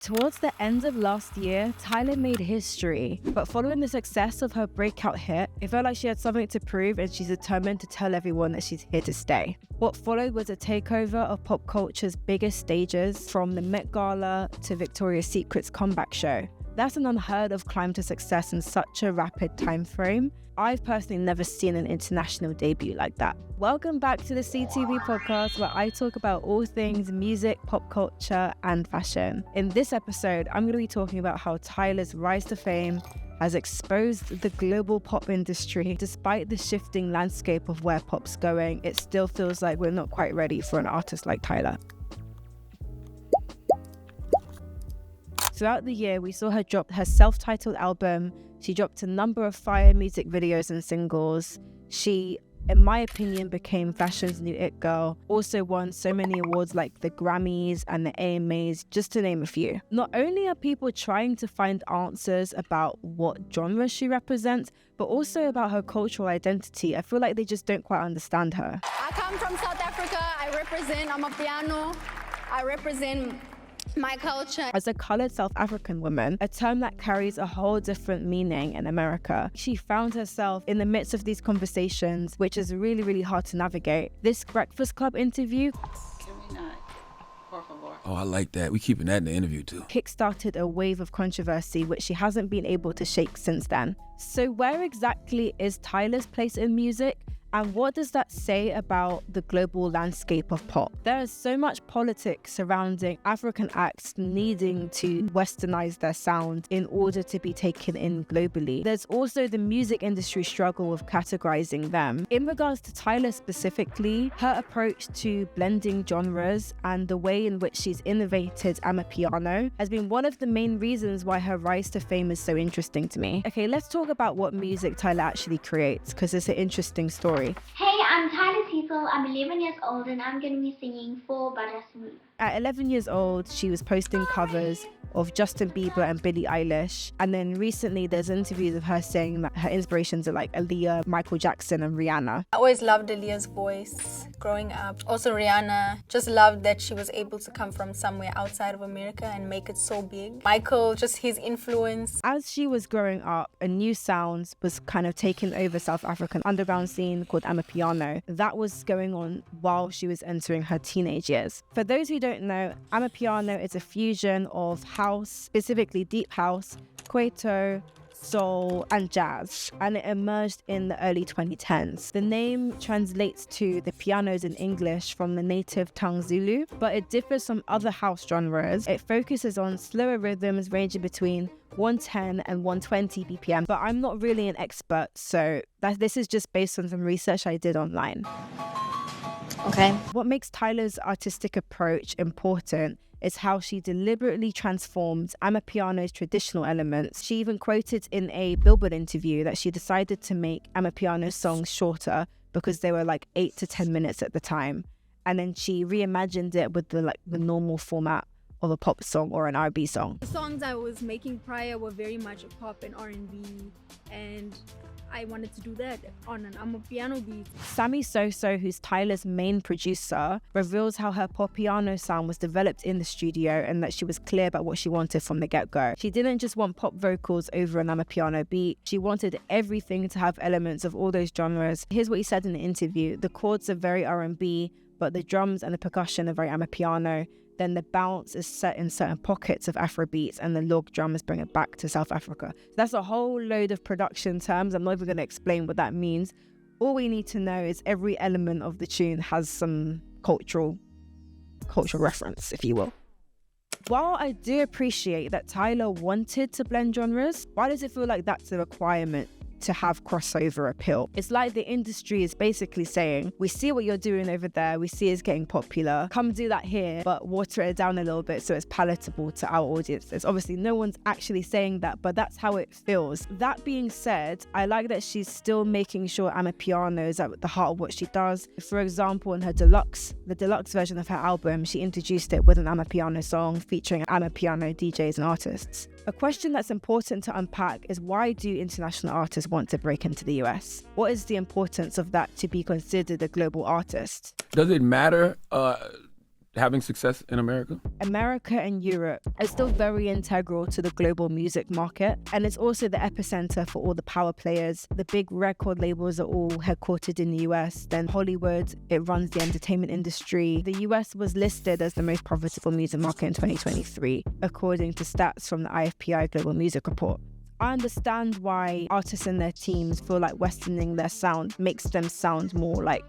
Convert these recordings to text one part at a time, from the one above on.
Towards the end of last year, Tyla made history, but following the success of her breakout hit, it felt like she had something to prove and she's determined to tell everyone that she's here to stay. What followed was a takeover of pop culture's biggest stages, from the Met Gala to Victoria's Secret's comeback show. That's an unheard of climb to success in such a rapid time frame. I've personally never seen an international debut like that. Welcome back to the CEE TV Podcast, where I talk about all things music, pop culture, and fashion. In this episode, I'm going to be talking about how Tyla's rise to fame has exposed the global pop industry. Despite the shifting landscape of where pop's going, it still feels like we're not quite ready for an artist like Tyla. Throughout the year, we saw her drop her self-titled album. She dropped a number of fire music videos and singles. She, in my opinion, became fashion's new it girl. Also won so many awards like the Grammys and the AMAs, just to name a few. Not only are people trying to find answers about what genre she represents, but also about her cultural identity. I feel like they just don't quite understand her. I come from South Africa. I represent amapiano. I represent my culture. As a coloured South African woman, a term that carries a whole different meaning in America, she found herself in the midst of these conversations, which is really, really hard to navigate. This Breakfast Club interview, oh, I like that. We keeping that in the interview too. Kickstarted a wave of controversy, which she hasn't been able to shake since then. So where exactly is Tyla's place in music? And what does that say about the global landscape of pop? There is so much politics surrounding African acts needing to westernize their sound in order to be taken in globally. There's also the music industry struggle of categorizing them. In regards to Tyla specifically, her approach to blending genres and the way in which she's innovated amapiano has been one of the main reasons why her rise to fame is so interesting to me. Okay, let's talk about what music Tyla actually creates, because it's an interesting story. Hey, I'm Tyla Cecil. I'm 11 years old and I'm going to be singing for Buttersweet. At 11 years old, she was posting covers of Justin Bieber and Billie Eilish. And then recently there's interviews of her saying that her inspirations are like Aaliyah, Michael Jackson and Rihanna. I always loved Aaliyah's voice growing up. Also Rihanna, just loved that she was able to come from somewhere outside of America and make it so big. Michael, just his influence. As she was growing up, a new sound was kind of taking over South African underground scene called amapiano. That was going on while she was entering her teenage years. For those who don't know, amapiano is a fusion of house, specifically deep house, kwaito, soul and jazz, and it emerged in the early 2010s. The name translates to the pianos in English from the native tongue Zulu, but it differs from other house genres. It focuses on slower rhythms ranging between 110 and 120 BPM, but I'm not really an expert, so this is just based on some research I did online. Okay. What makes Tyla's artistic approach important is how she deliberately transformed amapiano's traditional elements. She even quoted in a Billboard interview that she decided to make amapiano songs shorter because they were like 8 to 10 minutes at the time. And then she reimagined it with the normal format of a pop song or an R&B song. The songs I was making prior were very much pop and R&B, and I wanted to do that on an amapiano beat. Sammy Soso, who's Tyla's main producer, reveals how her popiano sound was developed in the studio and that she was clear about what she wanted from the get-go. She didn't just want pop vocals over an amapiano beat. She wanted everything to have elements of all those genres. Here's what he said in the interview. The chords are very R&B, but the drums and the percussion are very amapiano. Then the bounce is set in certain pockets of afrobeats and the log drums bring it back to South Africa. So that's a whole load of production terms. I'm not even going to explain what that means. All we need to know is every element of the tune has some cultural reference, if you will. While I do appreciate that Tyla wanted to blend genres, why does it feel like that's a requirement to have crossover appeal? It's like the industry is basically saying, we see what you're doing over there, we see it's getting popular, come do that here, but water it down a little bit so it's palatable to our audiences. Obviously no one's actually saying that, but that's how it feels. That being said, I like that she's still making sure amapiano is at the heart of what she does. For example, in the deluxe version of her album, she introduced it with an amapiano song featuring amapiano DJs and artists. A question that's important to unpack is, why do international artists want to break into the US? What is the importance of that to be considered a global artist? Does it matter having success in America? America and Europe are still very integral to the global music market, and it's also the epicenter for all the power players. The big record labels are all headquartered in the US. Then Hollywood, it runs the entertainment industry. The US was listed as the most profitable music market in 2023, according to stats from the IFPI Global Music Report. I understand why artists and their teams feel like westerning their sound makes them sound more like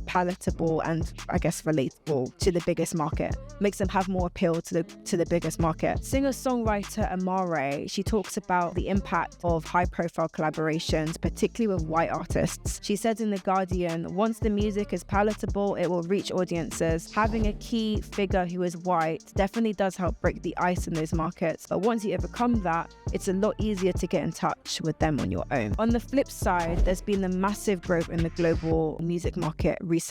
palatable and I guess relatable to the biggest market, makes them have more appeal to the biggest market. Singer-songwriter Amare, she talks about the impact of high-profile collaborations, particularly with white artists. She said in The Guardian, once the music is palatable, it will reach audiences. Having a key figure who is white definitely does help break the ice in those markets, but once you overcome that, it's a lot easier to get in touch with them on your own. On the flip side, there's been a massive growth in the global music market recently.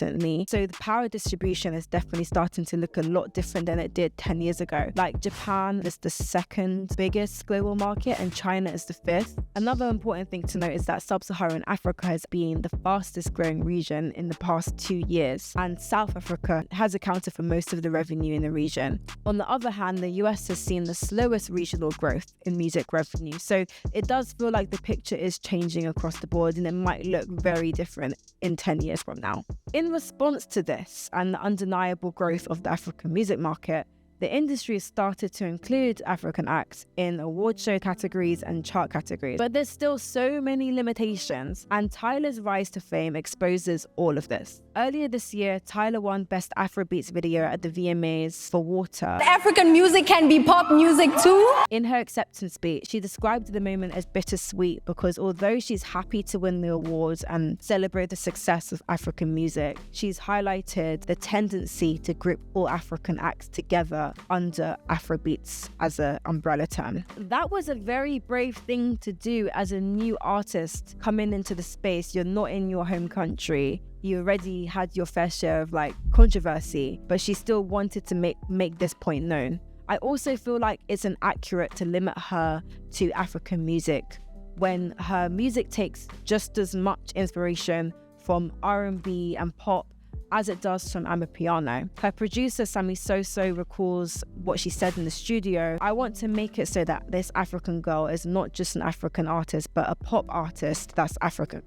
So the power distribution is definitely starting to look a lot different than it did 10 years ago. Like Japan is the second biggest global market and China is the fifth. Another important thing to note is that Sub-Saharan Africa has been the fastest growing region in the past 2 years, and South Africa has accounted for most of the revenue in the region. On the other hand, the US has seen the slowest regional growth in music revenue. So it does feel like the picture is changing across the board and it might look very different in 10 years from now. In response to this and the undeniable growth of the African music market, the industry has started to include African acts in award show categories and chart categories. But there's still so many limitations, and Tyla's rise to fame exposes all of this. Earlier this year, Tyla won Best Afrobeats Video at the VMAs for Water. African music can be pop music too. In her acceptance speech, she described the moment as bittersweet because although she's happy to win the awards and celebrate the success of African music, she's highlighted the tendency to group all African acts together under Afrobeats as an umbrella term. That was a very brave thing to do as a new artist coming into the space. You're not in your home country. You already had your fair share of controversy, but she still wanted to make this point known. I also feel like it's inaccurate to limit her to African music when her music takes just as much inspiration from R&B and pop as it does from amapiano. Her producer, Sammy Soso, recalls what she said in the studio: I want to make it so that this African girl is not just an African artist, but a pop artist that's African.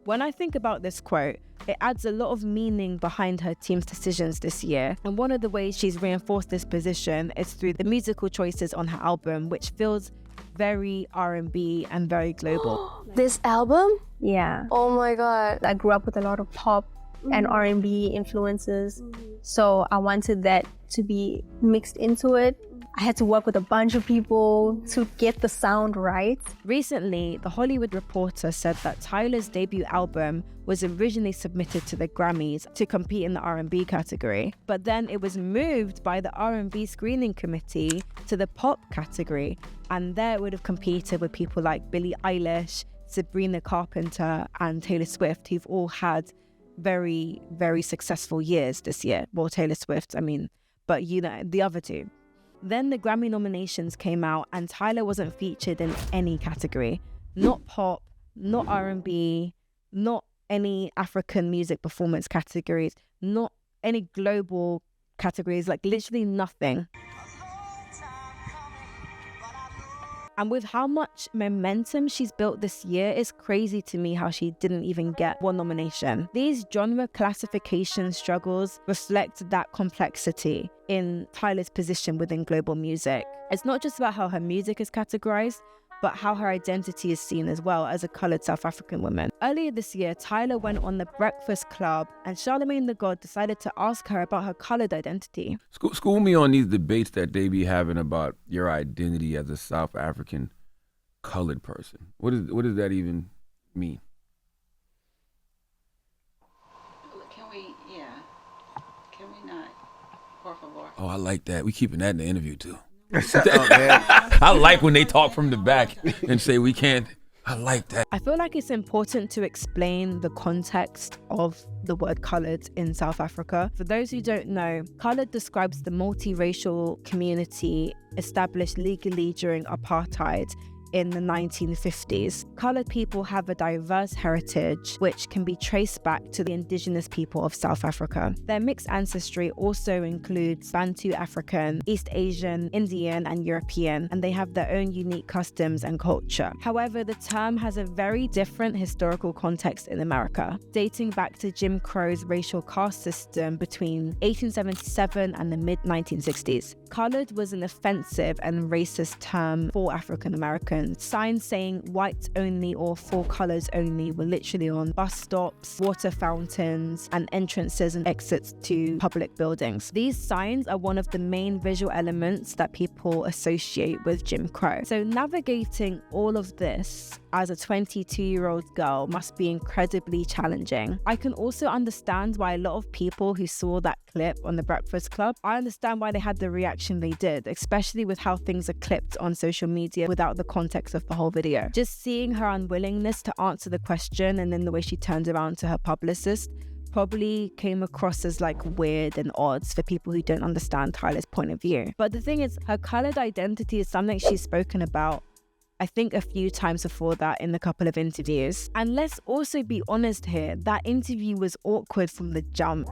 When I think about this quote, it adds a lot of meaning behind her team's decisions this year. And one of the ways she's reinforced this position is through the musical choices on her album, which feels very R&B and very global. This album? Yeah. Oh my God. I grew up with a lot of pop and R&B influences, so I wanted that to be mixed into it. I had to work with a bunch of people to get the sound right. Recently, The Hollywood Reporter said that Tyla's debut album was originally submitted to the Grammys to compete in the R&B category, but then it was moved by the R&B screening committee to the pop category, and there it would have competed with people like Billie Eilish, Sabrina Carpenter, and Taylor Swift, who've all had very, very successful years this year. Well, Taylor Swift, but the other two. Then the Grammy nominations came out and Tyla wasn't featured in any category. Not pop, not R&B, not any African music performance categories, not any global categories, literally nothing. And with how much momentum she's built this year, it's crazy to me how she didn't even get one nomination. These genre classification struggles reflect that complexity in Tyla's position within global music. It's not just about how her music is categorized, but how her identity is seen as well as a coloured South African woman. Earlier this year, Tyla went on The Breakfast Club and Charlemagne the God decided to ask her about her coloured identity. School me on these debates that they be having about your identity as a South African coloured person. What does that even mean? Can we not? Por favor. Oh, I like that. We keeping that in the interview too. Shut up, man. I like when they talk from the back and say we can't. I like that. I feel like it's important to explain the context of the word coloured in South Africa. For those who don't know, coloured describes the multiracial community established legally during apartheid in the 1950s. Coloured people have a diverse heritage which can be traced back to the indigenous people of South Africa. Their mixed ancestry also includes Bantu African, East Asian, Indian and European, and they have their own unique customs and culture. However, the term has a very different historical context in America, dating back to Jim Crow's racial caste system between 1877 and the mid-1960s. Coloured was an offensive and racist term for African Americans. Signs saying whites only or for colours only were literally on bus stops, water fountains, and entrances and exits to public buildings. These signs are one of the main visual elements that people associate with Jim Crow. So navigating all of this as a 22-year-old girl must be incredibly challenging. I can also understand why a lot of people who saw that clip on The Breakfast Club, I understand why they had the reaction they did, especially with how things are clipped on social media without the context of the whole video. Just seeing her unwillingness to answer the question and then the way she turned around to her publicist probably came across as like weird and odd for people who don't understand Tyla's point of view. But the thing is, her coloured identity is something she's spoken about, I think, a few times before that in a couple of interviews. And let's also be honest here, that interview was awkward from the jump.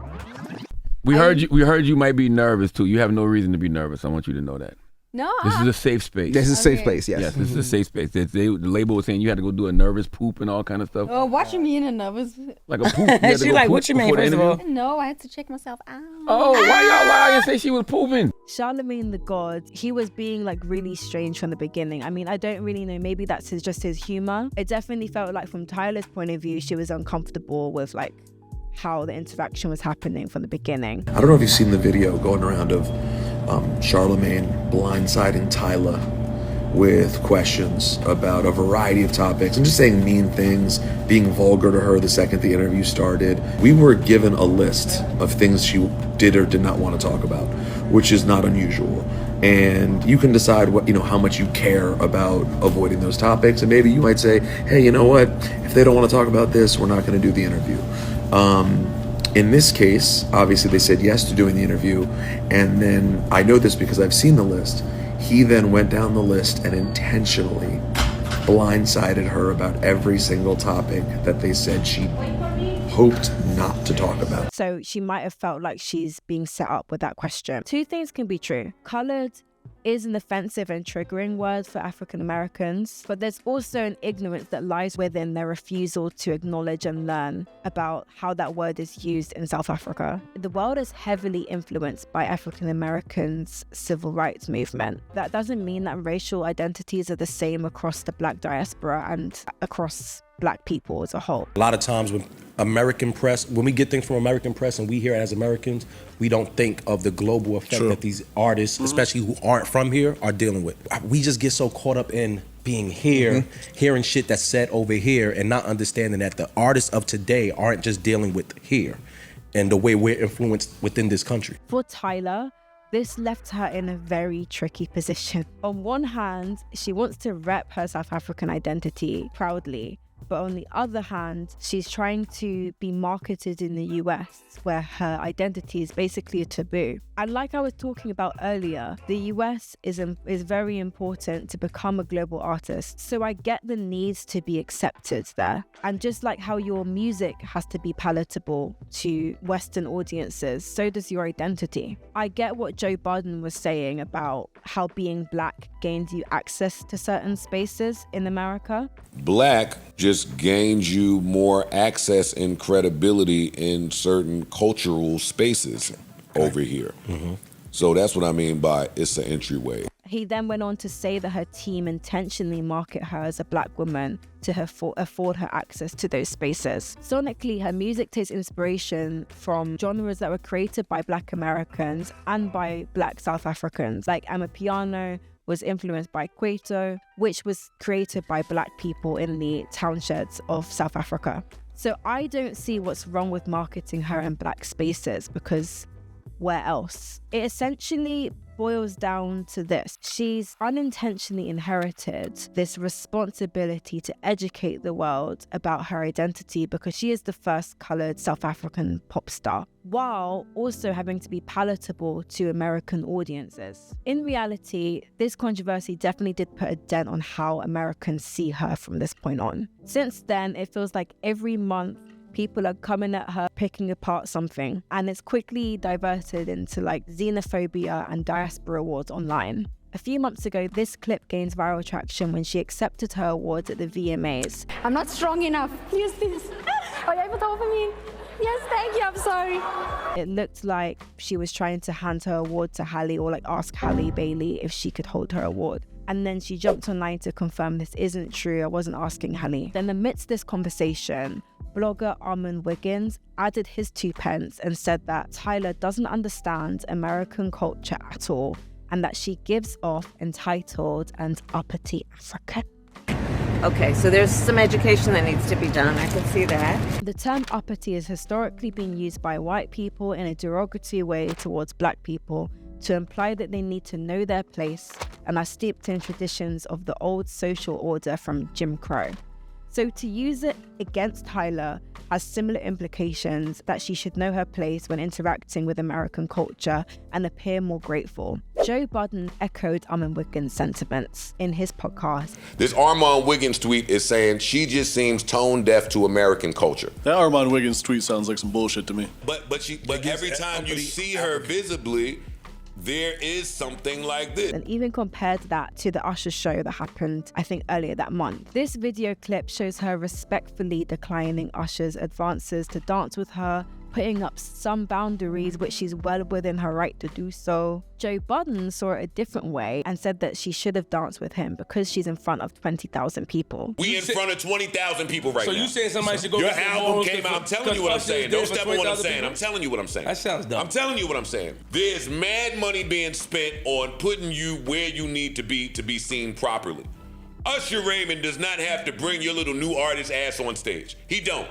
We heard you might be nervous too. You have no reason to be nervous. I want you to know that. No. This is a safe space. This is a safe space, yes. Yes, this is a safe space. The label was saying you had to go do a nervous poop and all kind of stuff. Oh, watching me in a nervous. Like a poop. You She like, what you mean, first of all? No, I had to check myself out. Oh, why y'all lying and say she was pooping? Charlemagne the God, he was being like really strange from the beginning. I mean, I don't really know. Maybe that's just his humor. It definitely felt like from Tyla's point of view, she was uncomfortable with like how the interaction was happening from the beginning. I don't know if you've seen the video going around of Charlemagne blindsiding Tyla with questions about a variety of topics and just saying mean things, being vulgar to her the second the interview started. We were given a list of things she did or did not want to talk about, which is not unusual. And you can decide what, how much you care about avoiding those topics. And maybe you might say, hey, you know what? If they don't want to talk about this, we're not going to do the interview. In this case, obviously they said yes to doing the interview. And then I know this because I've seen the list. He then went down the list and intentionally blindsided her about every single topic that they said she hoped not to talk about. So she might have felt like she's being set up with that question. Two things can be true. Coloured is an offensive and triggering word for African Americans, but there's also an ignorance that lies within their refusal to acknowledge and learn about how that word is used in South Africa. The world is heavily influenced by African Americans' civil rights movement. That doesn't mean that racial identities are the same across the Black diaspora and across Black people as a whole. A lot of times when we get things from American press and we hear it as Americans, we don't think of the global effect that these artists, especially who aren't from here, are dealing with. We just get so caught up in being here, hearing shit that's said over here, and not understanding that the artists of today aren't just dealing with here and the way we're influenced within this country. For Tyla, this left her in a very tricky position. On one hand, she wants to rep her South African identity proudly, but on the other hand, she's trying to be marketed in the US, where her identity is basically a taboo. And like I was talking about earlier, the US is very important to become a global artist. So I get the need to be accepted there. And just like how your music has to be palatable to Western audiences, so does your identity. I get what Joe Budden was saying about how being Black gained you access to certain spaces in America. Black just gains you more access and credibility in certain cultural spaces over here. So that's what I mean by it's an entryway. He then went on to say that her team intentionally market her as a Black woman to afford her access to those spaces. Sonically, her music takes inspiration from genres that were created by Black Americans and by Black South Africans, like amapiano was influenced by Kwaito, which was created by Black people in the townsheds of South Africa. So I don't see what's wrong with marketing her in Black spaces, because where else? It essentially boils down to this. She's unintentionally inherited this responsibility to educate the world about her identity because she is the first coloured South African pop star, while also having to be palatable to American audiences. In reality, this controversy definitely did put a dent on how Americans see her from this point on. Since then, it feels like every month people are coming at her, picking apart something, and it's quickly diverted into like xenophobia and diaspora awards online. A few months ago, this clip gains viral traction when she accepted her awards at the VMAs. I'm not strong enough. Use this. Are you able to open me? Yes, thank you. I'm sorry. It looked like she was trying to hand her award to Halle, or like ask Halle Bailey if she could hold her award. And then she jumped online to confirm this isn't true. I wasn't asking Halle. Then amidst this conversation, blogger Armand Wiggins added his 2 pence and said that Tyla doesn't understand American culture at all, and that she gives off entitled and uppity African. Okay, so there's some education that needs to be done. I can see that. The term uppity has historically been used by white people in a derogatory way towards black people to imply that they need to know their place and are steeped in traditions of the old social order from Jim Crow. So to use it against Tyla has similar implications that she should know her place when interacting with American culture and appear more grateful. Joe Budden echoed Armand Wiggins' sentiments in his podcast. This Armand Wiggins tweet is saying she just seems tone deaf to American culture. That Armand Wiggins tweet sounds like some bullshit to me. But every time you see her visibly, there is something like this. And even compared that to the Usher show that happened, I think, earlier that month. This video clip shows her respectfully declining Usher's advances to dance with her, putting up some boundaries which she's well within her right to do so. Joe Budden saw it a different way and said that she should have danced with him because she's in front of 20,000 people. We in front of 20,000 people right now. So you saying somebody should go Your back to album the came out. I'm telling you what I'm saying. Don't step on what I'm saying. I'm telling you what I'm saying. That sounds dumb. I'm telling you what I'm saying. There's mad money being spent on putting you where you need to be seen properly. Usher Raymond does not have to bring your little new artist ass on stage. He don't.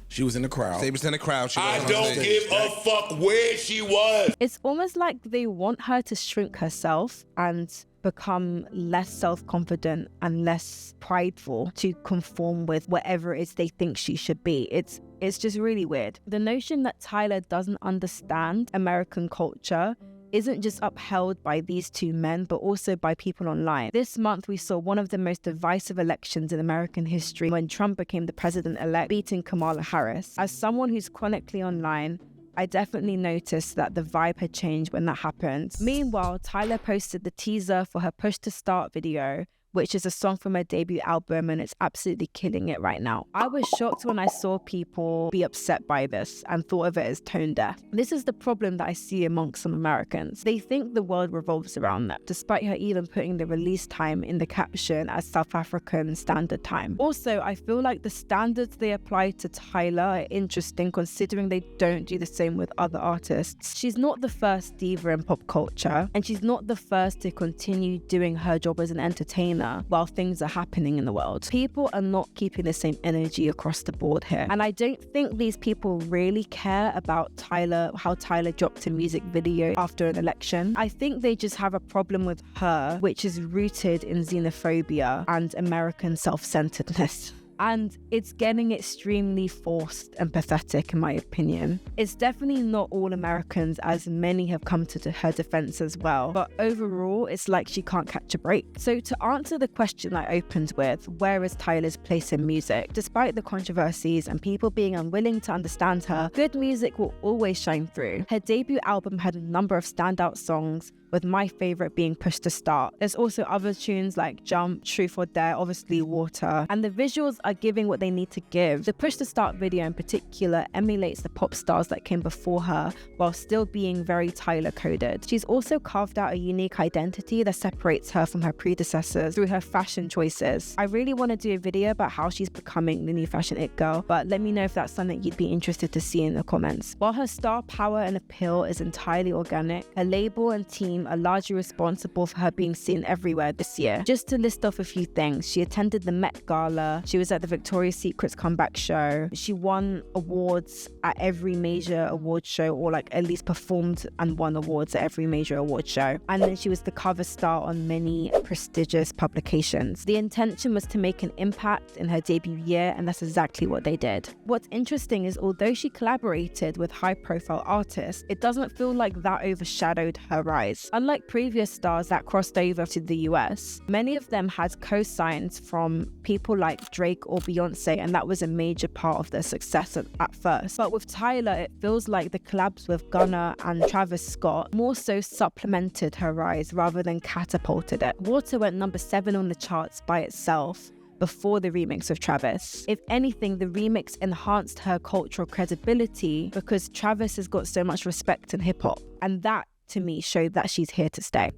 She was in the crowd. She was in the crowd. I don't give a fuck where she was. It's almost like they want her to shrink herself and become less self-confident and less prideful to conform with whatever it is they think she should be. It's just really weird. The notion that Tyla doesn't understand American culture isn't just upheld by these 2 men, but also by people online. This month, we saw one of the most divisive elections in American history when Trump became the president-elect, beating Kamala Harris. As someone who's chronically online, I definitely noticed that the vibe had changed when that happened. Meanwhile, Tyla posted the teaser for her Push to Start video, which is a song from her debut album, and it's absolutely killing it right now. I was shocked when I saw people be upset by this and thought of it as tone deaf. This is the problem that I see amongst some Americans. They think the world revolves around them, despite her even putting the release time in the caption as South African Standard Time. Also, I feel like the standards they apply to Tyla are interesting considering they don't do the same with other artists. She's not the first diva in pop culture, and she's not the first to continue doing her job as an entertainer while things are happening in the world. People are not keeping the same energy across the board here. And I don't think these people really care about Tyla, how Tyla dropped a music video after an election. I think they just have a problem with her, which is rooted in xenophobia and American self-centeredness. And it's getting extremely forced and pathetic, in my opinion. It's definitely not all Americans, as many have come to her defense as well. But overall, it's like she can't catch a break. So to answer the question I opened with, where is Tyla's place in music? Despite the controversies and people being unwilling to understand her, good music will always shine through. Her debut album had a number of standout songs, with my favorite being Push to Start. There's also other tunes like Jump, Truth or Dare, obviously Water, and the visuals are giving what they need to give. The Push to Start video in particular emulates the pop stars that came before her while still being very Tyla coded. She's also carved out a unique identity that separates her from her predecessors through her fashion choices. I really want to do a video about how she's becoming the new fashion it girl, but let me know if that's something you'd be interested to see in the comments. While her star power and appeal is entirely organic, her label and team are largely responsible for her being seen everywhere this year. Just to list off a few things, she attended the Met Gala, she was at the Victoria's Secret's comeback show. She won awards at every major award show, or like at least performed and won awards at every major award show. And then she was the cover star on many prestigious publications. The intention was to make an impact in her debut year, and that's exactly what they did. What's interesting is although she collaborated with high-profile artists, it doesn't feel like that overshadowed her rise. Unlike previous stars that crossed over to the US, many of them had co-signs from people like Drake or Beyonce, and that was a major part of their success at first. But with Tyla, it feels like the collabs with Gunna and Travis Scott more so supplemented her rise rather than catapulted it. Water went number 7 on the charts by itself before the remix with Travis. If anything, the remix enhanced her cultural credibility because Travis has got so much respect in hip-hop, and that to me showed that she's here to stay.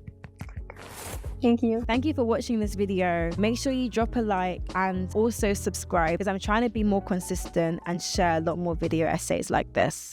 Thank you. Thank you for watching this video. Make sure you drop a like and also subscribe, because I'm trying to be more consistent and share a lot more video essays like this.